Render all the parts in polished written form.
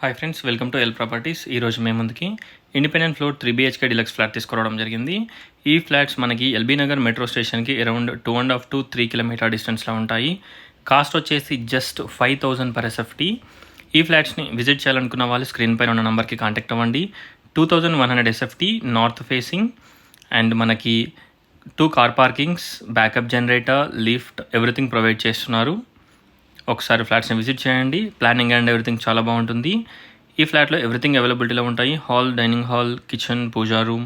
Hi friends, welcome to L properties. ఈరోజు మేము ముందుకి independent floor 3 BHK deluxe flat తీసుకురావడం జరిగింది. ఈ ఫ్లాట్స్ మనకి ఎల్బీ నగర్ మెట్రో స్టేషన్కి అరౌండ్ 2.5 to 3 కిలోమీటర్ డిస్టెన్స్లో ఉంటాయి. కాస్ట్ వచ్చేసి జస్ట్ 5,000 per SFT. ఈ ఫ్లాట్స్ని విజిట్ చేయాలనుకున్న వాళ్ళు స్క్రీన్ పైన ఉన్న నెంబర్కి కాంటాక్ట్ అవ్వండి. 2,100 SFT నార్త్ ఫేసింగ్ అండ్ మనకి 2 car parkings, backup generator, lift everything provide చేస్తున్నారు. ఒకసారి ఫ్లాట్స్ని విజిట్ చేయండి. ప్లానింగ్ అండ్ ఎవ్రీథింగ్ చాలా బాగుంటుంది. ఈ ఫ్లాట్లో ఎవ్రీథింగ్ అవైలబిలిటీలో ఉంటాయి. హాల్, డైనింగ్ హాల్, కిచెన్, పూజా రూమ్,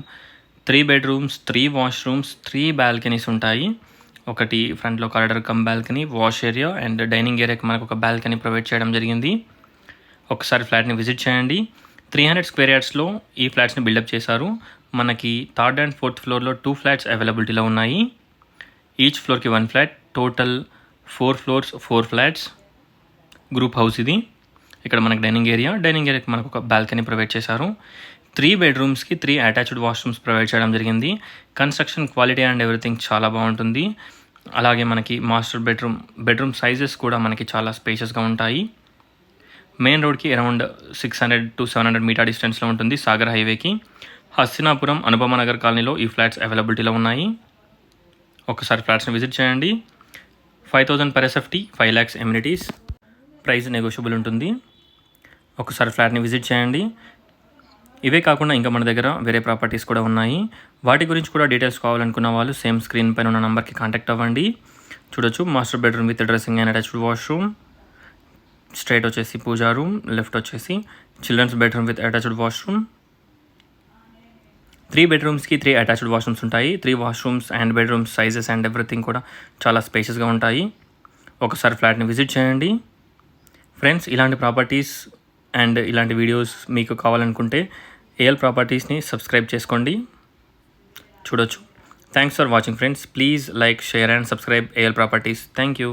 3 bedrooms, 3 washrooms, 3 balconies ఉంటాయి. ఒకటి ఫ్రంట్లో corridor come balcony, wash area and dining ఏరియాకి మనకు ఒక బాల్కనీ ప్రొవైడ్ చేయడం జరిగింది. ఒకసారి ఫ్లాట్ని విజిట్ చేయండి. 300 square yardsలో ఈ ఫ్లాట్స్ని బిల్డప్ చేశారు. మనకి 3rd and 4th ఫ్లోర్లో 2 flats అవైలబిలిటీలో ఉన్నాయి. ఈచ్ ఫ్లోర్కి 1 flat, total 4 floors 4 flats. Group house ఇది. ఇక్కడ మనకి డైనింగ్ ఏరియాకి మనకు ఒక బాల్కనీ ప్రొవైడ్ చేశారు. 3 bedroomsకి 3 అటాచ్డ్ వాష్రూమ్స్ ప్రొవైడ్ చేయడం జరిగింది. కన్స్ట్రక్షన్ క్వాలిటీ అండ్ ఎవ్రీథింగ్ చాలా బాగుంటుంది. అలాగే మనకి మాస్టర్ బెడ్రూమ్ సైజెస్ కూడా మనకి చాలా స్పేషియస్గా ఉంటాయి. మెయిన్ రోడ్కి అరౌండ్ 600 to 700 మీటర్ డిస్టెన్స్లో ఉంటుంది. సాగర్ హైవేకి. హస్తినాపురం, అనుపమ నగర్ కాలనీలో ఈ ఫ్లాట్స్ అవైలబిలిటీలో ఉన్నాయి. ఒకసారి ఫ్లాట్స్ని విజిట్ చేయండి. 5,000 per SFT, 5 lakhs amenities. Price negotiable ఉంటుంది. ఒకసారి ఫ్లాట్ని విజిట్ చేయండి. ఇవే కాకుండా ఇంకా మన దగ్గర వేరే ప్రాపర్టీస్ కూడా ఉన్నాయి. వాటి గురించి కూడా డీటెయిల్స్ కావాలనుకున్న వాళ్ళు సేమ్ స్క్రీన్ పైన ఉన్న నెంబర్కి కాంటాక్ట్ అవ్వండి. చూడొచ్చు, master bedroom with dressing and attached washroom, straight వచ్చేసి పూజా రూమ్, లెఫ్ట్ వచ్చేసి children's bedroom with attached washroom. 3 bedroomsకి 3 అటాచ్డ్ వాష్రూమ్స్ ఉంటాయి. 3 washrooms and bedrooms sizes and everything కూడా చాలా స్పేషియస్గా ఉంటాయి. ఒకసారి ఫ్లాట్ని విజిట్ చేయండి. ఫ్రెండ్స్, ఇలాంటి ప్రాపర్టీస్ అండ్ ఇలాంటి వీడియోస్ మీకు కావాలనుకుంటే ఏఎల్ ప్రాపర్టీస్ని సబ్స్క్రైబ్ చేసుకోండి. చూడొచ్చు. Thanks for watching friends. Please like, share and subscribe AL properties. Thank you.